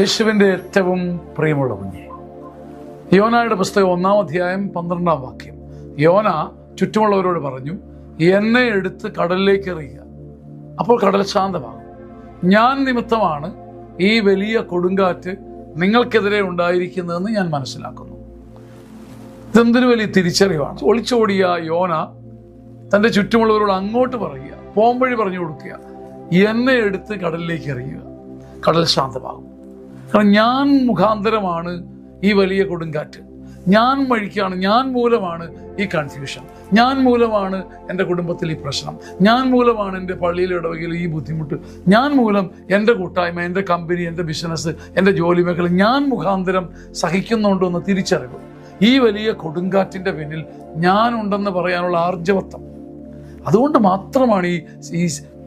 യേശുവിൻ്റെ ഏറ്റവും പ്രിയമുള്ള കുഞ്ഞെ, യോനായുടെ പുസ്തകം 1-ാം അധ്യായം 12-ാം വാക്യം. യോന ചുറ്റുമുള്ളവരോട് പറഞ്ഞു, എന്നെ എടുത്ത് കടലിലേക്ക് എറിയുക, അപ്പോൾ കടൽ ശാന്തമാകും. ഞാൻ നിമിത്തമാണ് ഈ വലിയ കൊടുങ്കാറ്റ് നിങ്ങൾക്കെതിരെ ഉണ്ടായിരിക്കുന്നതെന്ന് ഞാൻ മനസ്സിലാക്കുന്നു. ഇതെന്തൊരു വലിയ തിരിച്ചറിവാണ്. ഒളിച്ചോടിയ യോന തൻ്റെ ചുറ്റുമുള്ളവരോട് അങ്ങോട്ട് പറയുക, പോംവഴി പറഞ്ഞു കൊടുക്കുക, എന്നെ എടുത്ത് കടലിലേക്ക് എറിയുക, കടൽ ശാന്തമാകും. കാരണം ഞാൻ മുഖാന്തരമാണ് ഈ വലിയ കൊടുങ്കാറ്റ്, ഞാൻ വഴിക്കാണ്, ഞാൻ മൂലമാണ് ഈ കൺഫ്യൂഷൻ, ഞാൻ മൂലമാണ് എൻ്റെ കുടുംബത്തിൽ ഈ പ്രശ്നം, ഞാൻ മൂലമാണ് എൻ്റെ പള്ളിയിലെ ഇടവകയിൽ ഈ ബുദ്ധിമുട്ട്, ഞാൻ മൂലം എൻ്റെ കൂട്ടായ്മ, എൻ്റെ കമ്പനി, എൻ്റെ ബിസിനസ്, എൻ്റെ ജോലി മേഖല ഞാൻ മുഖാന്തരം സഹിക്കുന്നുണ്ടോ എന്ന തിരിച്ചറിവ്. ഈ വലിയ കൊടുങ്കാറ്റിൻ്റെ പിന്നിൽ ഞാനുണ്ടെന്ന് പറയാനുള്ള ആർജവത്വം. അതുകൊണ്ട് മാത്രമാണ്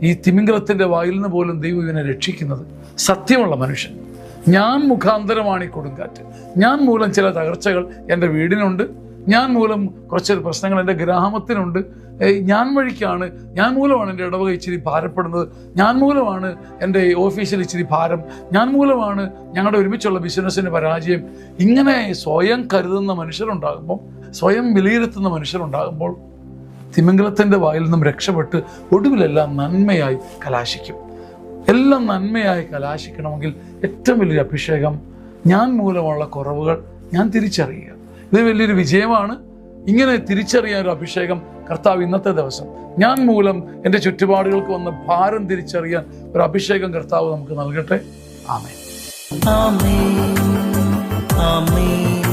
ഈ തിമിംഗലത്തിൻ്റെ വായിൽ നിന്ന് പോലും ദൈവം ഇവനെ രക്ഷിക്കുന്നത്. സത്യമുള്ള മനുഷ്യൻ, ഞാൻ മുഖാന്തരമാണ് ഈ കൊടുങ്കാറ്റ്, ഞാൻ മൂലം ചില തകർച്ചകൾ എൻ്റെ വീടിനുണ്ട്, ഞാൻ മൂലം കുറച്ച് പ്രശ്നങ്ങൾ എൻ്റെ ഗ്രാമത്തിനുണ്ട്, ഞാൻ വഴിക്കാണ്, ഞാൻ മൂലമാണ് എൻ്റെ ഇടവക ഇച്ചിരി ഭാരപ്പെടുന്നത്, ഞാൻ മൂലമാണ് എൻ്റെ ഓഫീസിൽ ഇച്ചിരി ഭാരം, ഞാൻ മൂലമാണ് ഞങ്ങളുടെ ഒരുമിച്ചുള്ള ബിസിനസ്സിന് പരാജയം. ഇങ്ങനെ സ്വയം കരുതുന്ന മനുഷ്യരുണ്ടാകുമ്പോൾ, സ്വയം വിലയിരുത്തുന്ന മനുഷ്യരുണ്ടാകുമ്പോൾ തിമിംഗലത്തിൻ്റെ വായിൽ നിന്നും രക്ഷപ്പെട്ട് ഒടുവിലെല്ലാം നന്മയായി കലാശിക്കും. എല്ലാം നന്മയായി കലാശിക്കണമെങ്കിൽ ഏറ്റവും വലിയൊരു അഭിഷേകം, ഞാൻ മൂലമുള്ള കുറവുകൾ ഞാൻ തിരിച്ചറിയുക. ഇത് വലിയൊരു വിജയമാണ്. ഇങ്ങനെ തിരിച്ചറിയാൻ ഒരു അഭിഷേകം കർത്താവ് ഇന്നത്തെ ദിവസം, ഞാൻ മൂലം എൻ്റെ ചുറ്റുപാടുകൾക്ക് വന്ന ഭാരം തിരിച്ചറിയാൻ ഒരു അഭിഷേകം കർത്താവ് നമുക്ക് നൽകട്ടെ. ആമേൻ. ആമേൻ. ആമേൻ.